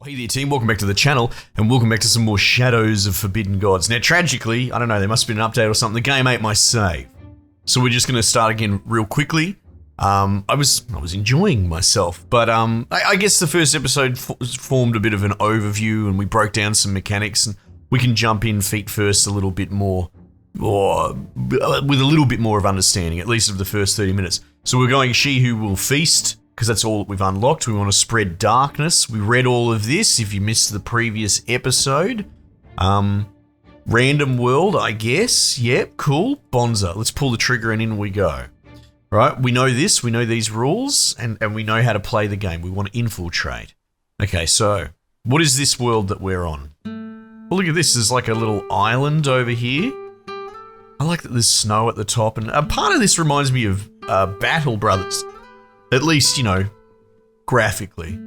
Hey there team, welcome back to the channel and welcome back to some more Shadows of Forbidden Gods. Now tragically, I don't know, there must have been an update or something, the game ate my save. So we're just going to start again real quickly. I was enjoying myself, but I guess the first episode formed a bit of an overview and we broke down some mechanics, and we can jump in feet first a little bit more, or with a little bit more of understanding, at least of the first 30 minutes. So we're going She Who Will Feast, because that's all that we've unlocked. We want to spread darkness. We read all of this if you missed the previous episode. Random world, I guess. Yep, cool. Bonza. Let's pull the trigger and in we go. Right, we know this, we know these rules, and we know how to play the game. We want to infiltrate. Okay, so what is this world that we're on? Well, look at this. There's like a little island over here. I like that there's snow at the top, and a part of this reminds me of Battle Brothers. At least, you know, graphically.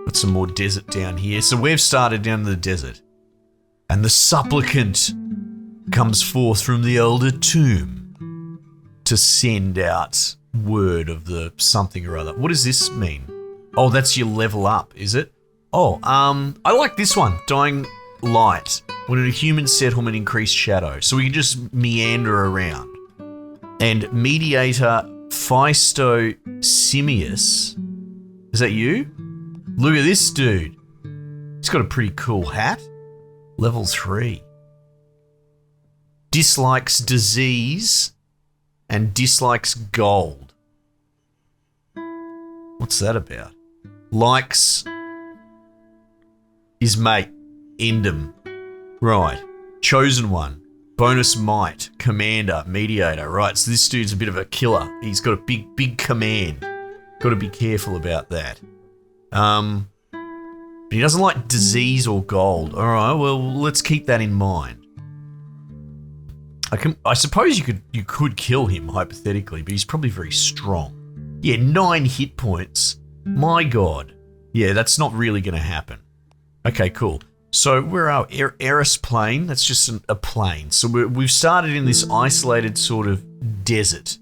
Got some more desert down here. So we've started down the desert. And the supplicant comes forth from the elder tomb to send out word of the something or other. What does this mean? Oh, that's your level up, is it? Oh, I like this one. Dying light. When in a human settlement, increased shadow. So we can just meander around. And mediator Physto Simius. Is that you? Look at this dude. He's got a pretty cool hat. Level 3. Dislikes disease and dislikes gold. What's that about? Likes his mate. End him. Right. Chosen one. Bonus might, commander, mediator. Right, so this dude's a bit of a killer. He's got a big command. Got to be careful about that. But he doesn't like disease or gold. All right, well, let's keep that in mind. I suppose you could kill him hypothetically, but he's probably very strong. Yeah, 9 hit points. My God. Yeah, that's not really going to happen. Okay, cool. So we're our Eris plain. That's just a plain. So we've started in this isolated sort of desert.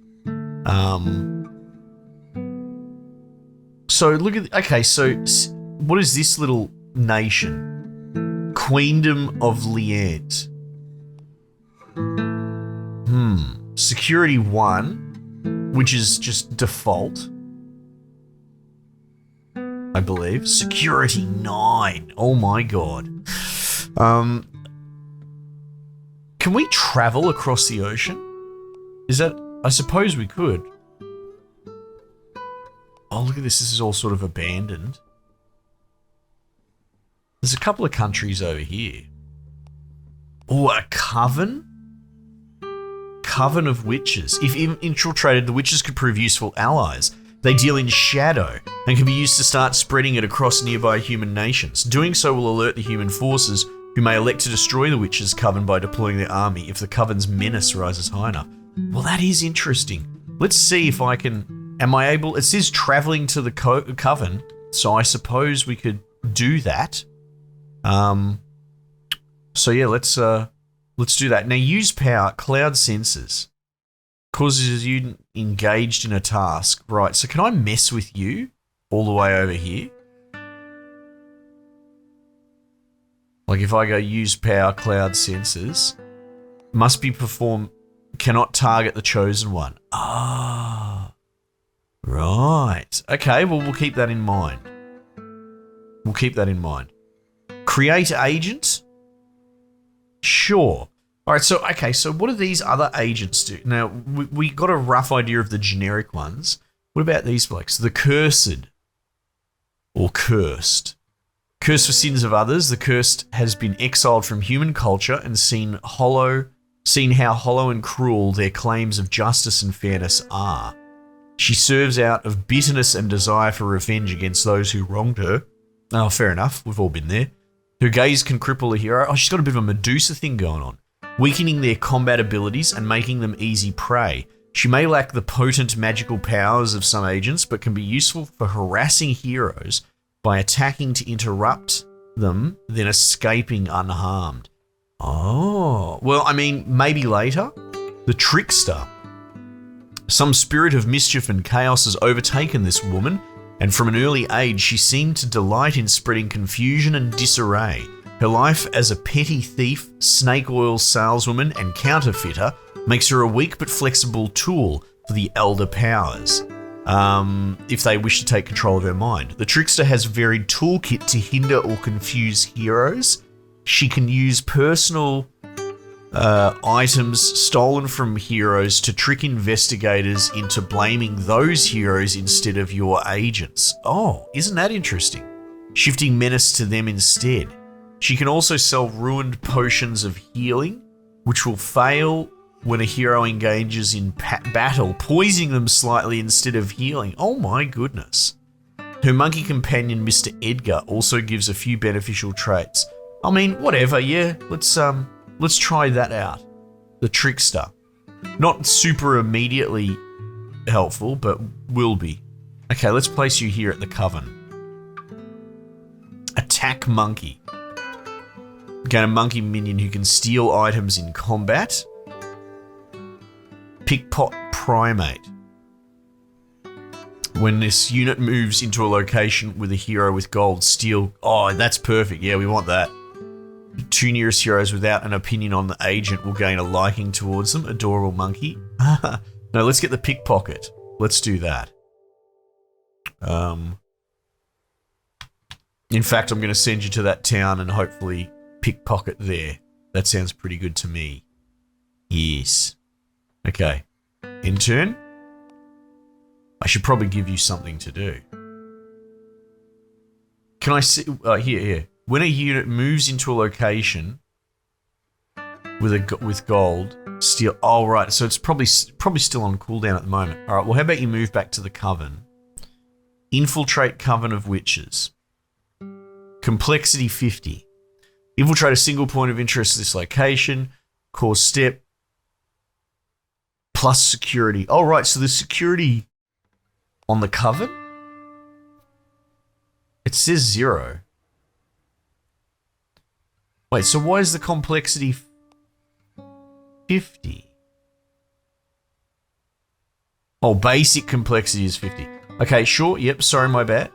So look at. Okay, so what is this little nation? Queendom of Liant. Security 1, which is just default, I believe. Security 9. Oh my God. Can we travel across the ocean? Is that... I suppose we could. Oh, look at this. This is all sort of abandoned. There's a couple of countries over here. Oh, a coven? Coven of witches. If infiltrated, the witches could prove useful allies. They deal in shadow and can be used to start spreading it across nearby human nations. Doing so will alert the human forces, who may elect to destroy the witches' coven by deploying their army if the coven's menace rises high enough. Well, that is interesting. Let's see if I can... Am I able... It says traveling to the coven, so I suppose we could do that. So yeah, let's do that. Now, use power, cloud sensors. Causes you engaged in a task. Right, so can I mess with you all the way over here? Like if I go use power, cloud sensors, must be performed, cannot target the chosen one. Ah, right. Okay, well, we'll keep that in mind. We'll keep that in mind. Create agent? Sure. All right, so, okay, so what do these other agents do? Now, we got a rough idea of the generic ones. What about these blokes? The cursed or cursed. Cursed for sins of others, the cursed has been exiled from human culture and seen how hollow and cruel their claims of justice and fairness are. She serves out of bitterness and desire for revenge against those who wronged her. Oh, fair enough. We've all been there. Her gaze can cripple a hero. Oh, she's got a bit of a Medusa thing going on. Weakening their combat abilities and making them easy prey. She may lack the potent magical powers of some agents, but can be useful for harassing heroes by attacking to interrupt them, then escaping unharmed. Oh, well, I mean, maybe later. The trickster. Some spirit of mischief and chaos has overtaken this woman, and from an early age she seemed to delight in spreading confusion and disarray. Her life as a petty thief, snake oil saleswoman, and counterfeiter makes her a weak but flexible tool for the elder powers, if they wish to take control of her mind. The trickster has a varied toolkit to hinder or confuse heroes. She can use personal items stolen from heroes to trick investigators into blaming those heroes instead of your agents. Oh, isn't that interesting? Shifting menace to them instead. She can also sell ruined potions of healing, which will fail when a hero engages in battle, poisoning them slightly instead of healing. Oh my goodness. Her monkey companion, Mr. Edgar, also gives a few beneficial traits. I mean, whatever, yeah, let's try that out. The trickster. Not super immediately helpful, but will be. Okay, let's place you here at the Coven. Attack monkey. Gain a monkey minion who can steal items in combat. Pickpocket primate. When this unit moves into a location with a hero with gold, steal. Oh, that's perfect. Yeah, we want that. Two nearest heroes without an opinion on the agent will gain a liking towards them. Adorable monkey. No, let's get the pickpocket. Let's do that. In fact, I'm going to send you to that town and hopefully pickpocket there. That sounds pretty good to me. Yes. Okay. Intern. I should probably give you something to do. Can I see? Here. When a unit moves into a location with gold, steal. Oh, right. So it's probably still on cooldown at the moment. All right. Well, how about you move back to the Coven? Infiltrate Coven of Witches. Complexity 50. Infiltrate a single point of interest at this location. Cause step. Plus security. Oh, right. So the security on the Coven? It says 0. Wait, so why is the complexity 50? Oh, basic complexity is 50. Okay, sure. Yep, sorry, my bad.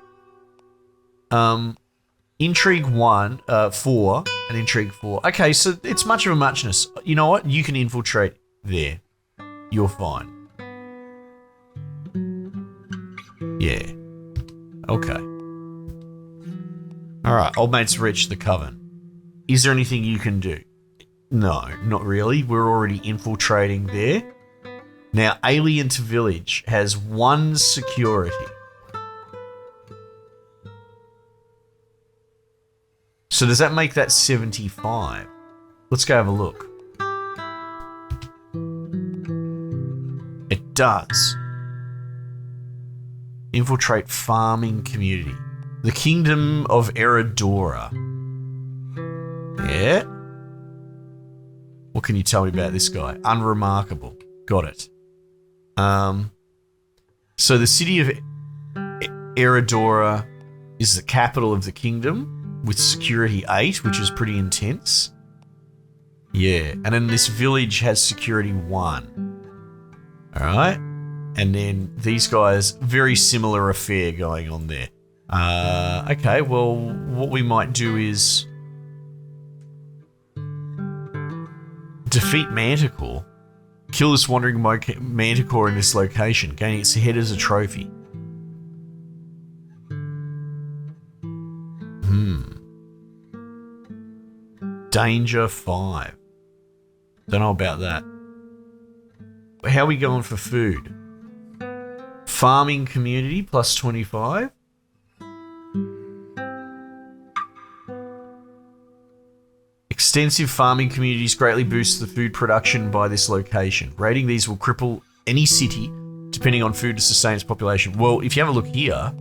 Intrigue 4, and Intrigue 4. Okay, so it's much of a muchness. You know what? You can infiltrate there. You're fine. Yeah. Okay. Alright, old mate's reached the Coven. Is there anything you can do? No, not really. We're already infiltrating there. Now, Alien to Village has 1 security. So does that make that 75? Let's go have a look. It does. Infiltrate farming community. The Kingdom of Eridora. Yeah. What can you tell me about this guy? Unremarkable. Got it. So the city of Eridora is the capital of the kingdom with security 8, which is pretty intense. Yeah. And then this village has security 1. All right. And then these guys, very similar affair going on there. Okay, well, what we might do is defeat Manticore. Kill this wandering Manticore in this location, gaining its head as a trophy. Danger 5. Don't know about that. How are we going for food? Farming community plus 25. Extensive farming communities greatly boost the food production by this location. Raiding these will cripple any city depending on food to sustain its population. Well, if you have a look here,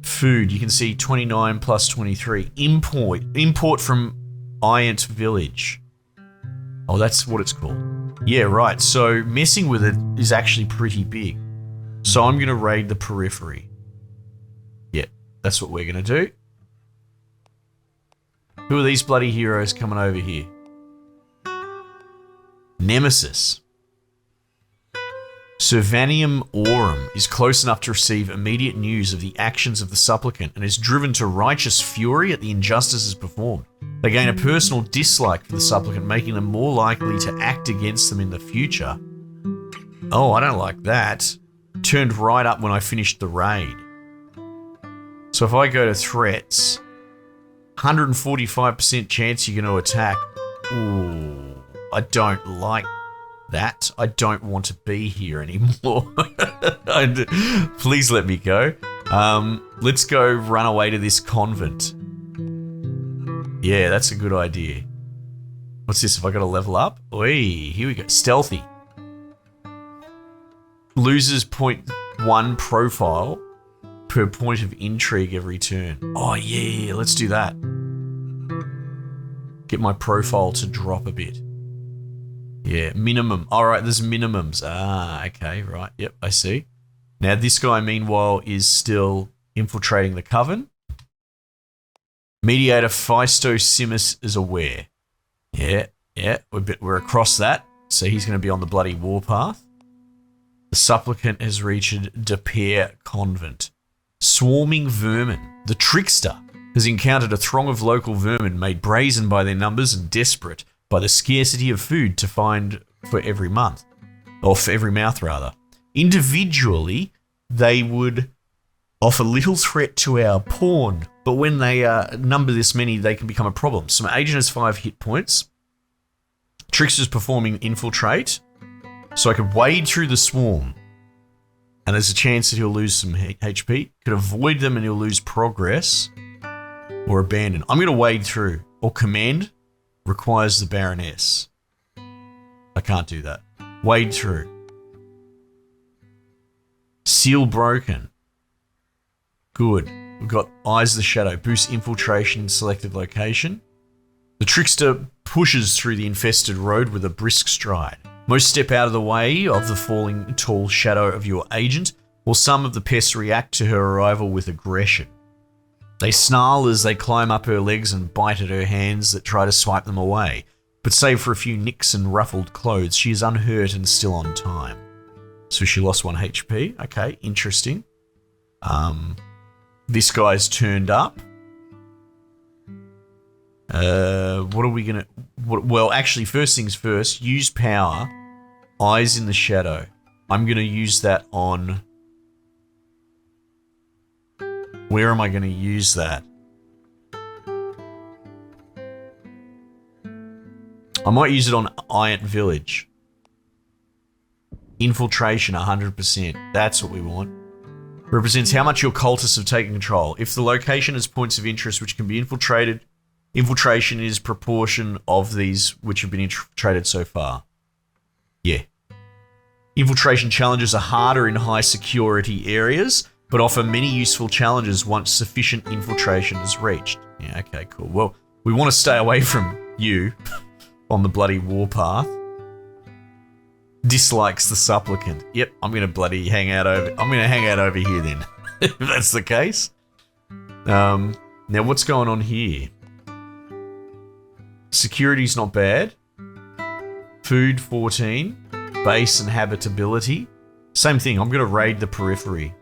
food, you can see 29 plus 23. Import from Iant Village. Oh, that's what it's called. Yeah, right. So messing with it is actually pretty big. So I'm going to raid the periphery. Yeah, that's what we're going to do. Who are these bloody heroes coming over here? Nemesis. Servanium Aurum is close enough to receive immediate news of the actions of the supplicant and is driven to righteous fury at the injustices performed. They gain a personal dislike for the supplicant, making them more likely to act against them in the future. Oh, I don't like that. Turned right up when I finished the raid. So if I go to threats, 145% chance you're going to attack. Ooh, I don't like that. I don't want to be here anymore. Please let me go. Let's go run away to this convent. Yeah, that's a good idea. What's this? Have I got to level up? Oi, here we go. Stealthy. Loses 0.1 profile per point of intrigue every turn. Oh yeah, let's do that. Get my profile to drop a bit. Yeah, minimum. All right, there's minimums. Ah, okay, right. Yep, I see. Now this guy, meanwhile, is still infiltrating the coven. Mediator Physto-Simus is aware. Yeah, we're across that. So he's going to be on the bloody warpath. The supplicant has reached De Pere Convent. Swarming vermin. The trickster has encountered a throng of local vermin made brazen by their numbers and desperate by the scarcity of food to find for every month. Or for every mouth, rather. Individually, they would offer little threat to our pawn, but when they number this many, they can become a problem. So my agent has 5 hit points. Trickster's performing infiltrate. So I could wade through the swarm, and there's a chance that he'll lose some HP. Could avoid them and he'll lose progress, or abandon. I'm going to wade through, or command requires the Baroness. I can't do that. Wade through. Seal broken. Good. We've got Eyes of the Shadow. Boost infiltration in selected location. The trickster pushes through the infested road with a brisk stride. Most step out of the way of the falling tall shadow of your agent, while some of the pests react to her arrival with aggression. They snarl as they climb up her legs and bite at her hands that try to swipe them away. But save for a few nicks and ruffled clothes, she is unhurt and still on time. So she lost 1 HP. Okay, interesting. This guy's turned up. What are we gonna... Well, actually, first things first, use power. Eyes in the Shadow. I'm gonna use that on... Where am I gonna use that? I might use it on Iant Village. Infiltration 100%. That's what we want. Represents how much your cultists have taken control. If the location has points of interest which can be infiltrated, infiltration is proportion of these which have been infiltrated so far. Yeah. Infiltration challenges are harder in high security areas, but offer many useful challenges once sufficient infiltration is reached. Yeah, okay, cool. Well, we want to stay away from you on the bloody warpath. Dislikes the supplicant. Yep, I'm gonna bloody hang out over here then. If that's the case. Now what's going on here? Security's not bad. Food 14. Base and habitability. Same thing, I'm gonna raid the periphery.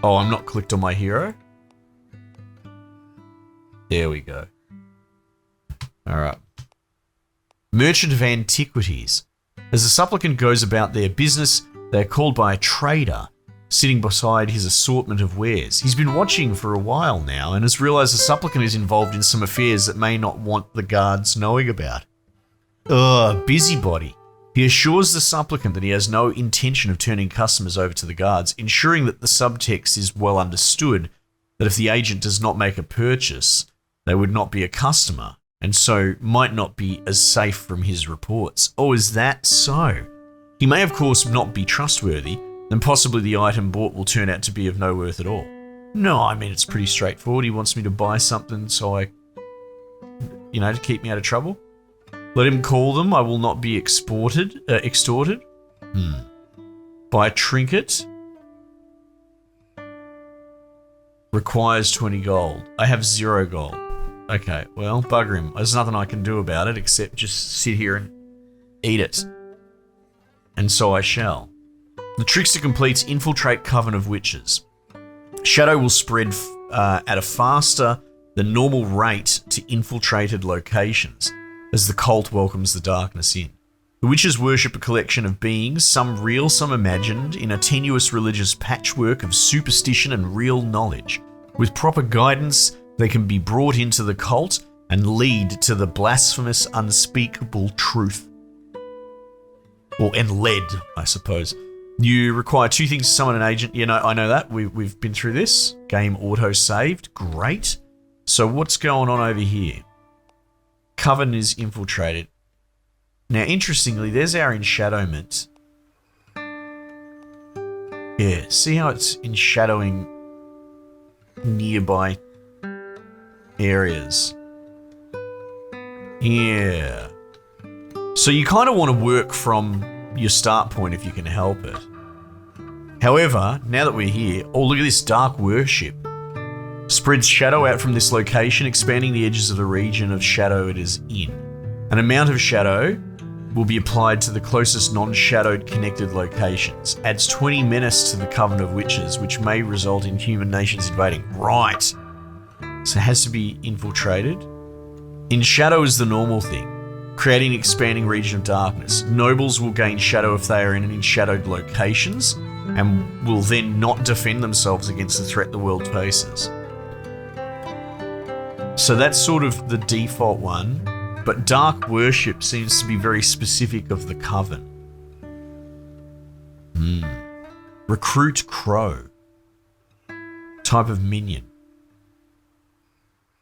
Oh, I'm not clicked on my hero. There we go. Alright. Merchant of Antiquities. As the supplicant goes about their business, they are called by a trader, sitting beside his assortment of wares. He's been watching for a while now and has realised the supplicant is involved in some affairs that may not want the guards knowing about. Busybody. He assures the supplicant that he has no intention of turning customers over to the guards, ensuring that the subtext is well understood, that if the agent does not make a purchase, they would not be a customer, and so might not be as safe from his reports. Oh, is that so? He may of course not be trustworthy, then possibly the item bought will turn out to be of no worth at all. No, I mean, it's pretty straightforward. He wants me to buy something so I, to keep me out of trouble. Let him call them. I will not be extorted. Buy a trinket. Requires 20 gold. I have 0 gold. Okay, well, bugger him. There's nothing I can do about it except just sit here and eat it. And so I shall. The trickster completes Infiltrate Coven of Witches. Shadow will spread at a faster than normal rate to infiltrated locations as the cult welcomes the darkness in. The witches worship a collection of beings, some real, some imagined, in a tenuous religious patchwork of superstition and real knowledge. With proper guidance, they can be brought into the cult and lead to the blasphemous, unspeakable truth. And led, I suppose. You require 2 things to summon an agent. You know, I know that. We've been through this. Game auto-saved. Great. So what's going on over here? Coven is infiltrated. Now, interestingly, there's our enshadowment. Yeah, see how it's enshadowing nearby areas? Yeah. So you kind of want to work from your start point if you can help it. However, now that we're here, oh, look at this dark worship. Spreads shadow out from this location, expanding the edges of the region of shadow it is in. An amount of shadow will be applied to the closest non-shadowed connected locations. Adds 20 menace to the Coven of Witches, which may result in human nations invading. Right. So it has to be infiltrated. In shadow is the normal thing, creating an expanding region of darkness. Nobles will gain shadow if they are in enshadowed locations, and will then not defend themselves against the threat the world faces. So that's sort of the default one, but dark worship seems to be very specific of the Coven. Recruit Crow. Type of minion.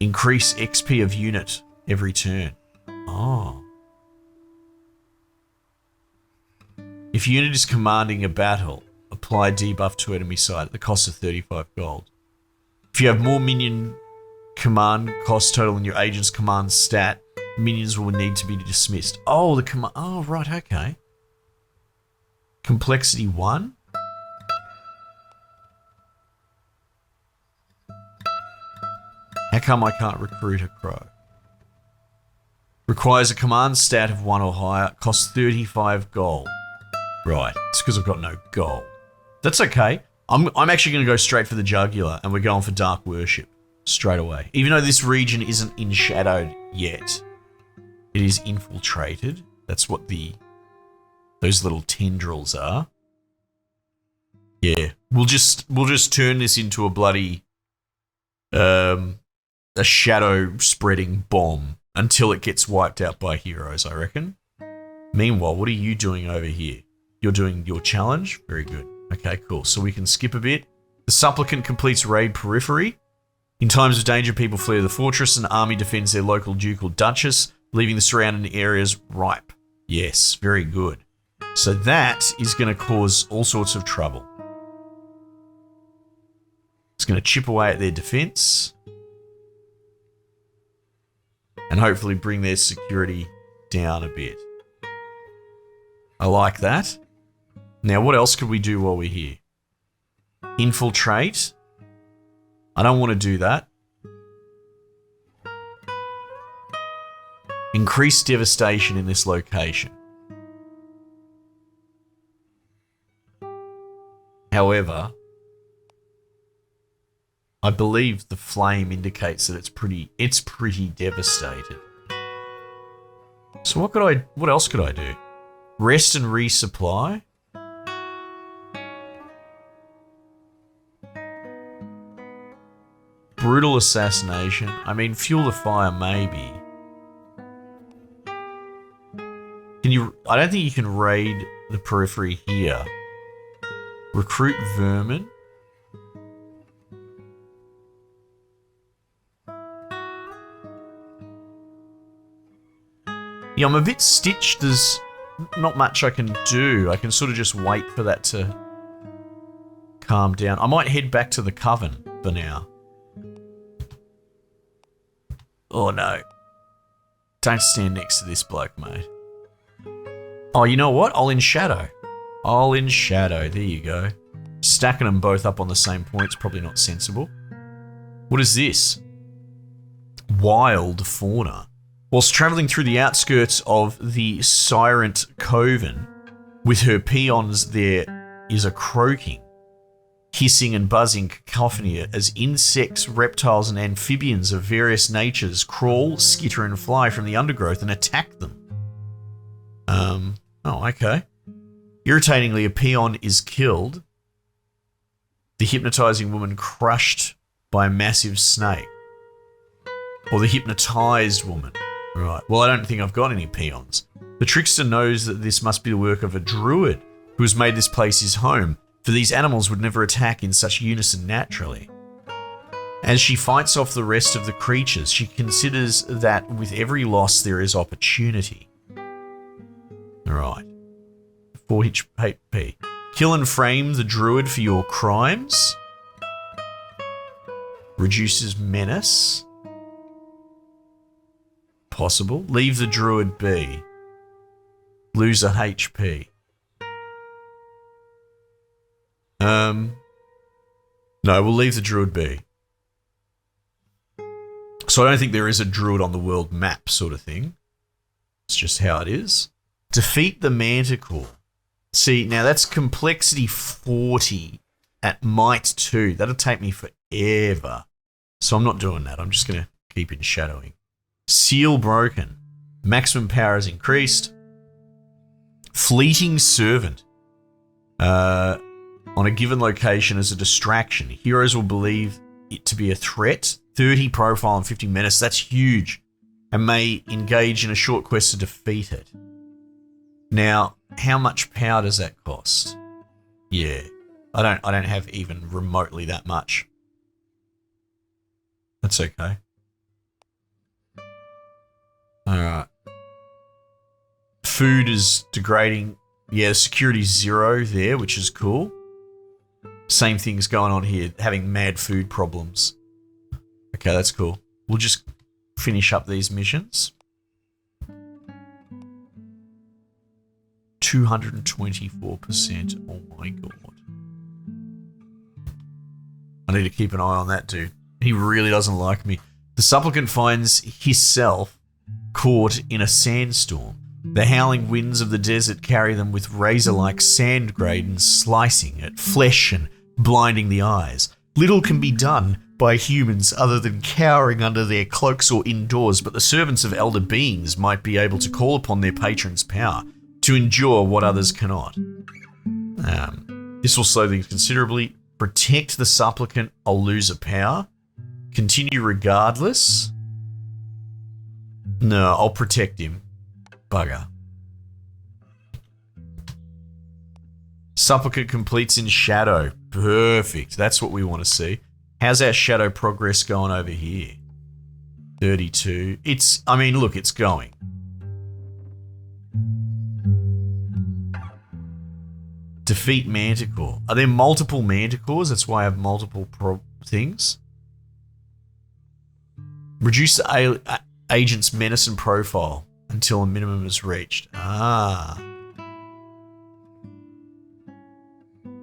Increase XP of unit every turn. Oh. If unit is commanding a battle, apply debuff to enemy side at the cost of 35 gold. If you have more minion command cost total than your agent's command stat, minions will need to be dismissed. Oh, the command. Oh, right, okay. Complexity 1. How come I can't recruit a crow? Requires a command stat of 1 or higher. Costs 35 gold. Right, it's because I've got no gold. That's okay. I'm actually going to go straight for the jugular, and we're going for dark worship straight away. Even though this region isn't enshadowed yet, it is infiltrated. That's what those little tendrils are. Yeah, we'll just turn this into a bloody a shadow spreading bomb until it gets wiped out by heroes, I reckon. Meanwhile, what are you doing over here? You're doing your challenge? Very good. Okay, cool. So we can skip a bit. The supplicant completes raid periphery. In times of danger, people flee to the fortress and the army defends their local ducal duchess, leaving the surrounding areas ripe. Yes, very good. So that is going to cause all sorts of trouble. It's going to chip away at their defense and hopefully bring their security down a bit. I like that. Now, what else could we do while we're here? Infiltrate. I don't want to do that. Increase devastation in this location. However, I believe the flame indicates that it's pretty devastated. So what else could I do? Rest and resupply. Brutal assassination. I mean, fuel the fire, maybe. I don't think you can raid the periphery here. Recruit vermin. Yeah, I'm a bit stitched. There's not much I can do. I can sort of just wait for that to calm down. I might head back to the Coven for now. Oh no. Don't stand next to this bloke, mate. Oh, you know what? I'll inshadow. There you go. Stacking them both up on the same point's probably not sensible. What is this? wild fauna. Whilst travelling through the outskirts of the Pere Convent, with her peons, there is a croaking, hissing and buzzing cacophony as insects, reptiles and amphibians of various natures crawl, skitter and fly from the undergrowth and attack them. Oh, okay. Irritatingly, a peon is killed. The hypnotizing woman crushed by a massive snake. Or the hypnotized woman. Right. Well, I don't think I've got any peons. The trickster knows that this must be the work of a druid who has made this place his home, for these animals would never attack in such unison naturally. As she fights off the rest of the creatures, she considers that with every loss there is opportunity. Alright. 4 HP. Kill and frame the druid for your crimes. Reduces menace. Possible. Leave the druid be. Lose a HP. No, we'll leave the druid be. So I don't think there is a druid on the world map sort of thing. It's just how it is. Defeat the manticore. See, now that's complexity 40 at might 2. That'll take me forever. So I'm not doing that. I'm just going to keep in shadowing. Seal broken. Maximum power is increased. Fleeting servant. On a given location as a distraction. Heroes will believe it to be a threat. 30 profile and 50 menace. That's huge. And may engage in a short quest to defeat it. Now, how much power does that cost? Yeah. I don't have even remotely that much. That's okay. Alright. Food is degrading. Yeah, security's 0 there, which is cool. Same thing's going on here, having mad food problems. Okay, that's cool. We'll just finish up these missions. 224%. Oh my god. I need to keep an eye on that dude. He really doesn't like me. The supplicant finds himself caught in a sandstorm. The howling winds of the desert carry them with razor-like sand grains, slicing at flesh and blinding the eyes. Little can be done by humans other than cowering under their cloaks or indoors, but the servants of elder beings might be able to call upon their patron's power to endure what others cannot. This will slow things considerably. Protect the supplicant, I'll lose a power. Continue regardless. No, I'll protect him. Bugger. Supplicant completes in shadow. Perfect. That's what we want to see. How's our shadow progress going over here? 32. Look, it's going. Defeat Manticore. Are there multiple Manticores? That's why I have multiple things. Reduce the agent's menace and profile until a minimum is reached.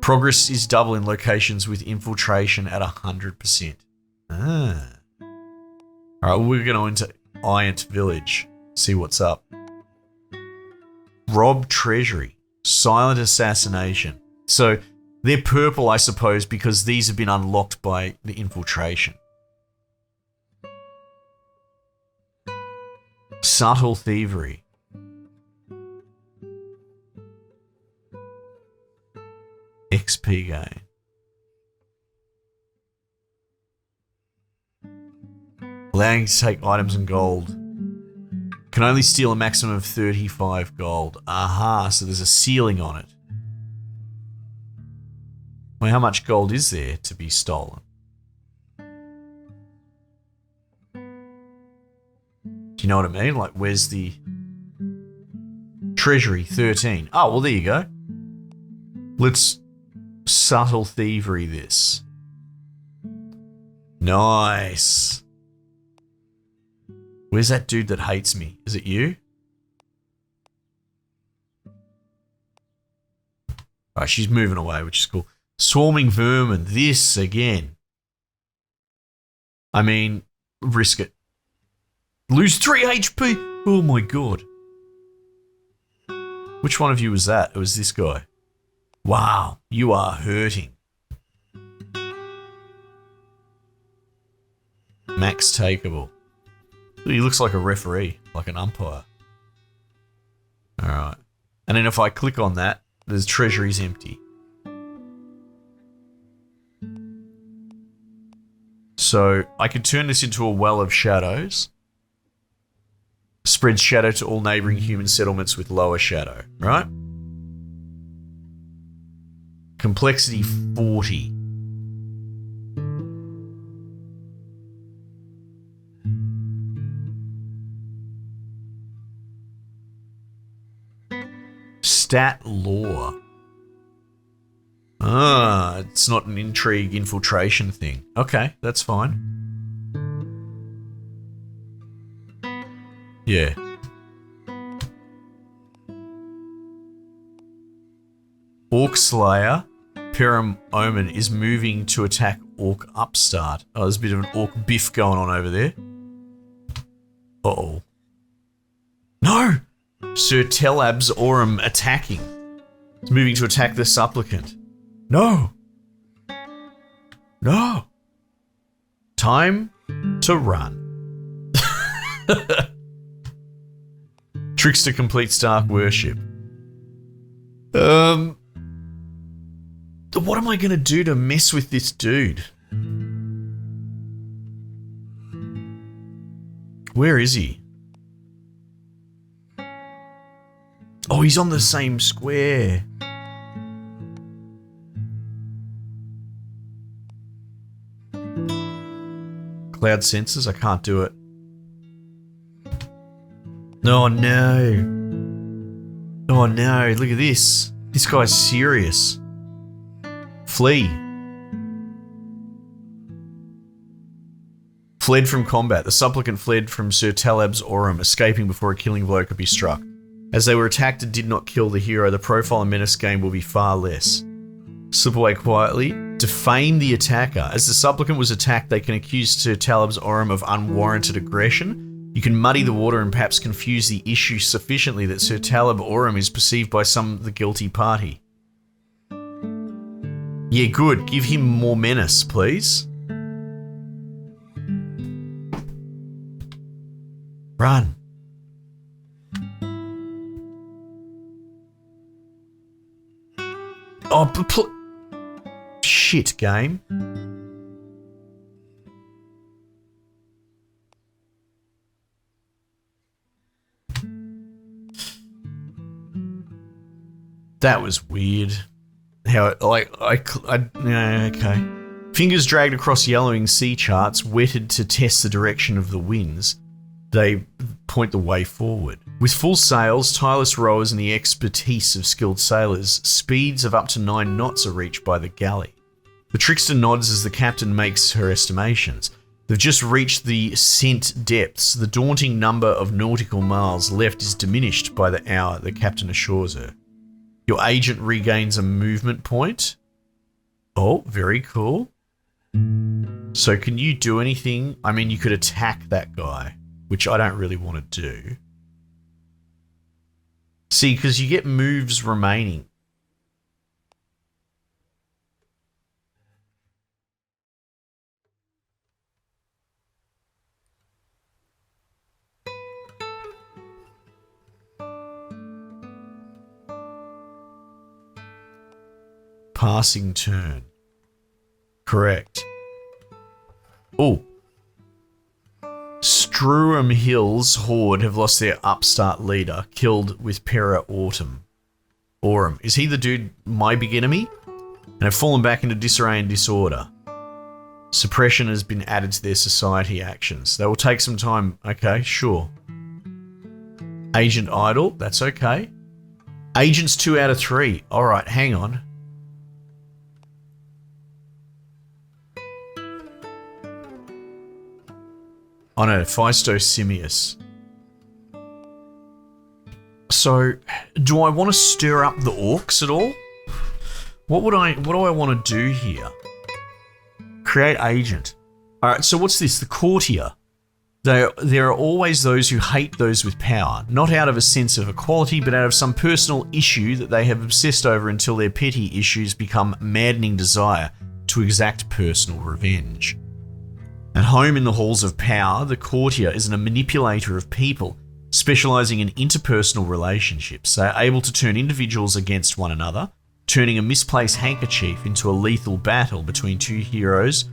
Progress is double in locations with infiltration at 100%. Alright, we're going to enter Iant Village. See what's up. Rob Treasury. Silent Assassination. So they're purple, I suppose, because these have been unlocked by the infiltration. Subtle Thievery. XP gain. Allowing to take items and gold. Can only steal a maximum of 35 gold. Aha, so there's a ceiling on it. Well, how much gold is there to be stolen? Do you know what I mean? Like, where's the... Treasury, 13. Oh, well, there you go. Let's subtle thievery this. Nice. Where's that dude that hates me? Is it you? Alright, she's moving away, which is cool. Swarming vermin. This again. I mean, risk it. Lose 3 HP. Oh my god. Which one of you was that? It was this guy. Wow, you are hurting. Max takeable. He looks like a referee, like an umpire. Alright. And then if I click on that, the treasury's empty. So I can turn this into a well of shadows. Spreads shadow to all neighboring human settlements with lower shadow, right? Complexity 40. Stat lore. Ah, it's not an intrigue infiltration thing. Okay, that's fine. Yeah. Orc Slayer, Pere Convent is moving to attack Orc Upstart. Oh, there's a bit of an Orc biff going on over there. Uh-oh. No! Sir Telab's Aurum attacking. It's moving to attack the supplicant. No! No! Time to run. Trickster completes Dark Worship. What am I gonna do to mess with this dude? Where is he? Oh, he's on the same square. Cloud sensors? I can't do it. Oh no. Oh no, look at this. This guy's serious. Flee. Fled from combat. The supplicant fled from Sir Telab's Aurum, escaping before a killing blow could be struck. As they were attacked and did not kill the hero, the profile and menace gained will be far less. Slip away quietly. Defame the attacker. As the supplicant was attacked, they can accuse Sir Telab's Aurum of unwarranted aggression. You can muddy the water and perhaps confuse the issue sufficiently that Sir Talab Aurum is perceived by some of the guilty party. Yeah, good. Give him more menace, please. Run. Oh, shit, game. That was weird. How it, yeah, okay. Fingers dragged across yellowing sea charts, wetted to test the direction of the winds. They point the way forward. With full sails, tireless rowers and the expertise of skilled sailors, speeds of up to 9 knots are reached by the galley. The trickster nods as the captain makes her estimations. They've just reached the scent depths. The daunting number of nautical miles left is diminished by the hour, the captain assures her. Your agent regains a movement point. Oh, very cool. So can you do anything? I mean, you could attack that guy, which I don't really want to do. See, because you get moves remaining. Passing turn. Correct. Oh. Struum Hills Horde have lost their upstart leader, killed with Pere Aurum. Is he the dude, my big enemy? And have fallen back into disarray and disorder. Suppression has been added to their society actions. They will take some time. Okay, sure. Agent idle. That's okay. Agents 2 out of 3. Alright, hang on. Oh no, Physto Simius. So, do I want to stir up the orcs at all? What do I want to do here? Create agent. Alright, so what's this? The courtier. There are always those who hate those with power, not out of a sense of equality, but out of some personal issue that they have obsessed over until their petty issues become maddening desire to exact personal revenge. At home in the halls of power, the courtier is a manipulator of people, specializing in interpersonal relationships. They are able to turn individuals against one another, turning a misplaced handkerchief into a lethal battle between two heroes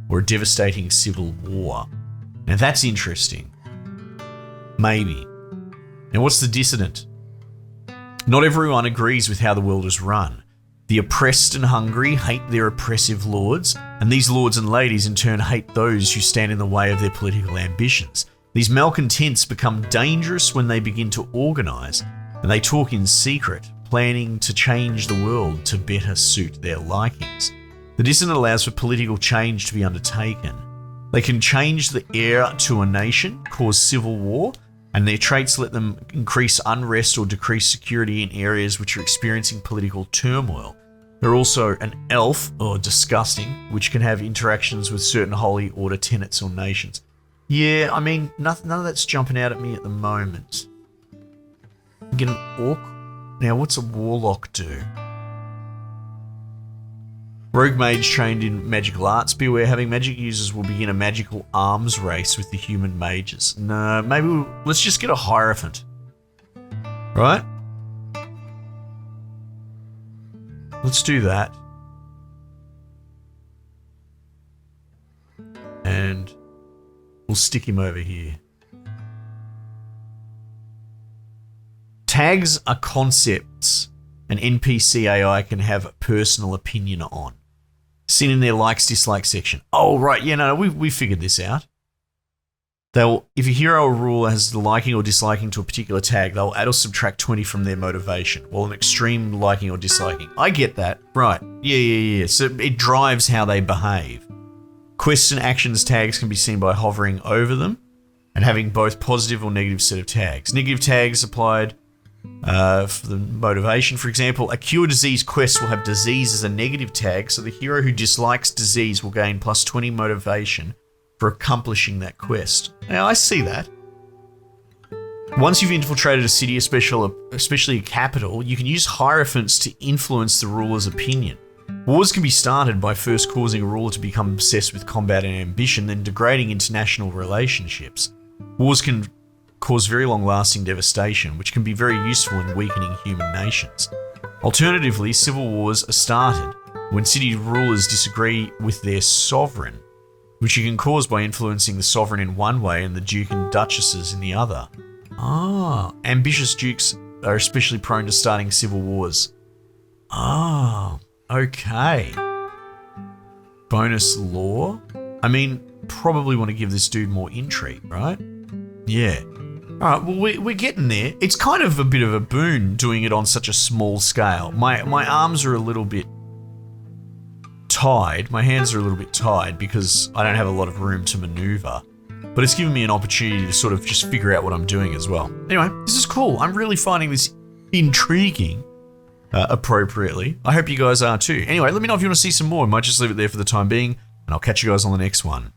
or a devastating civil war. Now that's interesting. Maybe. Now what's the dissident? Not everyone agrees with how the world is run. The oppressed and hungry hate their oppressive lords, and these lords and ladies in turn hate those who stand in the way of their political ambitions. These malcontents become dangerous when they begin to organise, and they talk in secret, planning to change the world to better suit their likings. The dissident allows for political change to be undertaken. They can change the heir to a nation, cause civil war, and their traits let them increase unrest or decrease security in areas which are experiencing political turmoil. They're also an elf, or disgusting, which can have interactions with certain holy order tenets or nations. Yeah, I mean, none of that's jumping out at me at the moment. Get an orc? Now, what's a warlock do? Rogue mage trained in magical arts. Beware, having magic users will begin a magical arms race with the human mages. No, maybe let's just get a hierophant. Right? Let's do that. And we'll stick him over here. Tags are concepts an NPC AI can have a personal opinion on. Seen in their likes, dislike section. Oh, right. Yeah, no, we figured this out. If a hero or ruler has the liking or disliking to a particular tag, they'll add or subtract 20 from their motivation, while an extreme liking or disliking. I get that. Right. Yeah. So it drives how they behave. Quests and actions tags can be seen by hovering over them and having both positive or negative set of tags. Negative tags applied for the motivation. For example, a cure disease quest will have disease as a negative tag, so the hero who dislikes disease will gain plus 20 motivation for accomplishing that quest. Now, I see that. Once you've infiltrated a city, especially a capital, you can use hierophants to influence the ruler's opinion. Wars can be started by first causing a ruler to become obsessed with combat and ambition, then degrading international relationships. Wars can cause very long-lasting devastation, which can be very useful in weakening human nations. Alternatively, civil wars are started when city rulers disagree with their sovereign, which you can cause by influencing the sovereign in one way and the duke and duchesses in the other. Ambitious dukes are especially prone to starting civil wars. Okay. Bonus lore? I mean, probably want to give this dude more intrigue, right? Yeah. Alright, well, we're getting there. It's kind of a bit of a boon doing it on such a small scale. My arms are a little bit tied. My hands are a little bit tied because I don't have a lot of room to maneuver. But it's given me an opportunity to sort of just figure out what I'm doing as well. Anyway, this is cool. I'm really finding this intriguing appropriately. I hope you guys are too. Anyway, let me know if you want to see some more. I might just leave it there for the time being, and I'll catch you guys on the next one.